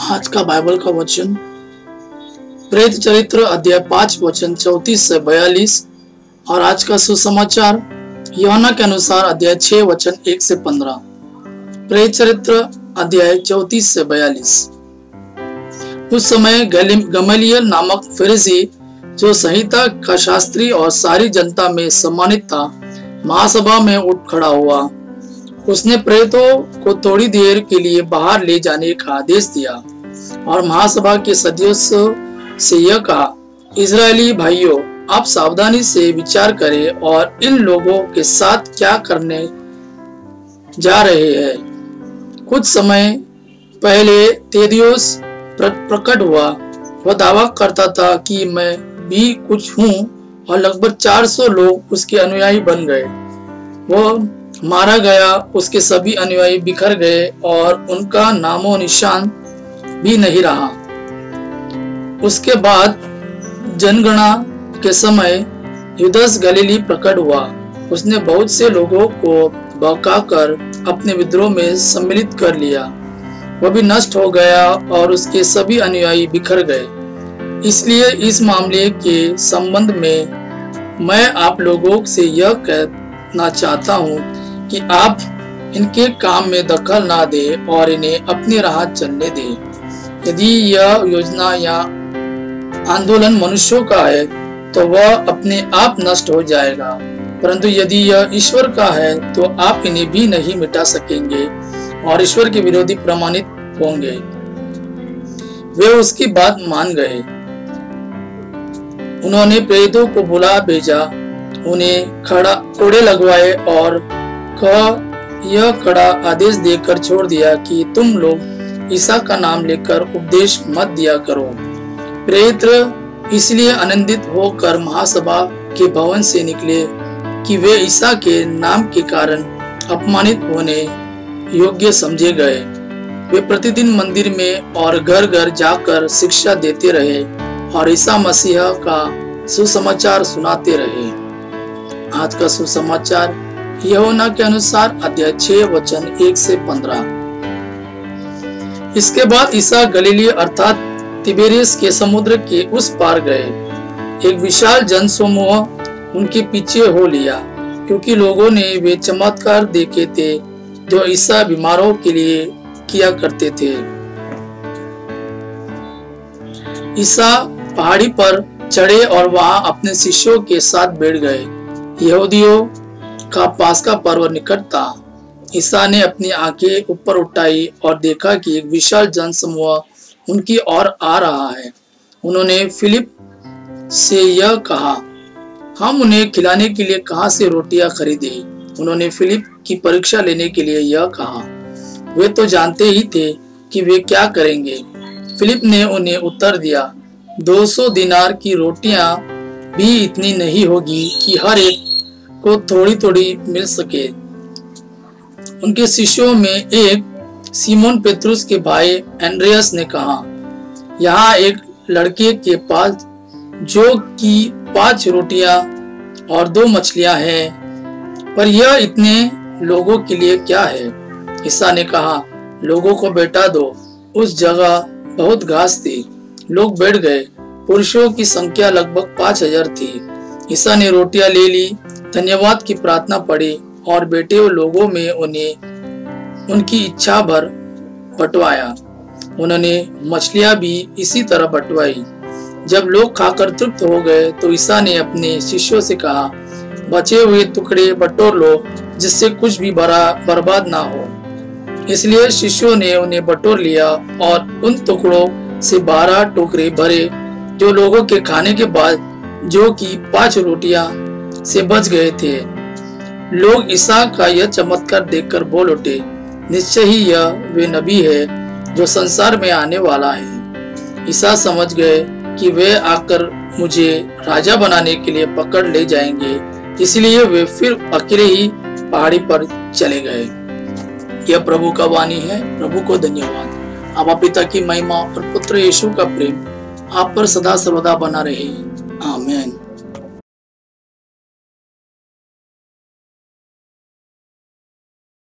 आज का बाइबल का वचन प्रेरित चरित्र अध्याय 5 वचन 34 से 42 और आज का सुसमाचार यूहन्ना के अनुसार अध्याय 6 वचन 1 से 15। प्रेरित चरित्र अध्याय 34 से 42। उस समय गमलीएल नामक फरीसी जो संहिता का शास्त्री और सारी जनता में सम्मानित था, महासभा में उठ खड़ा हुआ। उसने प्रेरितों को थोड़ी देर के लिए बाहर ले जाने का आदेश दिया और महासभा के सदस्यों से यह कहा, इजरायली भाइयों, आप सावधानी से विचार करें और इन लोगों के साथ क्या करने जा रहे हैं। कुछ समय पहले तेदियोस प्रकट हुआ। वह दावा करता था कि मैं भी कुछ हूँ और लगभग 400 लोग उसके अनुयायी बन गए। वह मारा गया, उसके सभी अनुयायी बिखर गए और उनका नामो निशान भी नहीं रहा। उसके बाद जनगणना के समय यूदस गलीली प्रकट हुआ। उसने बहुत से लोगों को बहकाकर अपने विद्रोह में सम्मिलित कर लिया। वह भी नष्ट हो गया और उसके सभी अनुयायी बिखर गए। इसलिए इस मामले के संबंध में मैं आप लोगों से यह कहना चाहता हूँ कि आप इनके काम में दखल ना दें और इन्हें अपनी राह चलने दें। यदि यह योजना या आंदोलन मनुष्यों का है तो वह अपने आप नष्ट हो जाएगा, परंतु यदि यह ईश्वर का है तो आप इन्हें भी नहीं मिटा सकेंगे और ईश्वर के विरोधी प्रमाणित होंगे। वे उसकी बात मान गए। उन्होंने प्रेरितों को बुला भेजा, उन्हें कोड़े लगवाए और यह कड़ा आदेश देकर छोड़ दिया कि तुम लोग ईसा का नाम लेकर उपदेश मत दिया करो। प्रेरित इसलिए आनंदित होकर महासभा के भवन से निकले कि वे ईसा के नाम के कारण अपमानित होने योग्य समझे गए। वे प्रतिदिन मंदिर में और घर घर जाकर शिक्षा देते रहे और ईसा मसीह का सुसमाचार सुनाते रहे। आज का सुसमाचार यूहन्ना के अनुसार अध्याय 6 वचन 1 से 15। इसके बाद ईसा गलीली अर्थात तिबेरियस के समुद्र के उस पार गए। एक विशाल जनसमूह उनके पीछे हो लिया, क्योंकि लोगों ने वे चमत्कार देखे थे जो ईसा बीमारों के लिए किया करते थे। ईसा पहाड़ी पर चढ़े और वहां अपने शिष्यों के साथ बैठ गए। यहूदियों का पास्का पर्व निकट था। ईसा ने अपनी आंखें ऊपर उठाई और देखा कि एक विशाल जनसमूह उनकी ओर आ रहा है। उन्होंने फिलिप से यह कहा, हम उन्हें खिलाने के लिए कहां से रोटियां खरीदें। उन्होंने फिलिप की परीक्षा लेने के लिए यह कहा। वे तो जानते ही थे कि वे क्या करेंगे। फिलिप ने उन्हें उत्तर दिया, 200 दिनार की रोटियां भी इतनी नहीं होगी कि हर एक को थोड़ी थोड़ी मिल सके। उनके शिष्यों में एक सीमोन पेत्रुस के भाई एंड्रियास ने कहा, यहाँ एक लड़के के पास जो कि 5 रोटियां और 2 मछलियां हैं, पर यह इतने लोगों के लिए क्या है। ईसा ने कहा, लोगों को बैठा दो। उस जगह बहुत घास थी। लोग बैठ गए। पुरुषों की संख्या लगभग 5000 थी। ईसा ने रोटियां ले ली, धन्यवाद की प्रार्थना पढ़ी और बैठे हुए लोगों में उन्हें उनकी इच्छा भर बंटवाया। उन्होंने मछलियां भी इसी तरह बंटवाई। जब लोग खाकर तृप्त हो गए तो ईसा ने अपने शिष्यों से कहा, बचे हुए टुकड़े बटोर लो, जिससे कुछ भी बर्बाद ना हो। इसलिए शिष्यों ने उन्हें बटोर लिया और उन टुकड़ों से 12 टोकरे भरे, जो लोगों के खाने के बाद जो कि 5 रोटियां से बच गए थे। लोग ईसा का यह चमत्कार देखकर बोल उठे, निश्चय ही यह वे नबी है जो संसार में आने वाला है। ईसा समझ गए कि वे आकर मुझे राजा बनाने के लिए पकड़ ले जाएंगे, इसलिए वे फिर अकेले ही पहाड़ी पर चले गए। यह प्रभु का वाणी है। प्रभु को धन्यवाद। आबा पिता की महिमा और पुत्र यीशु का प्रेम आप पर सदा सर्वदा बना रहे। आमीन।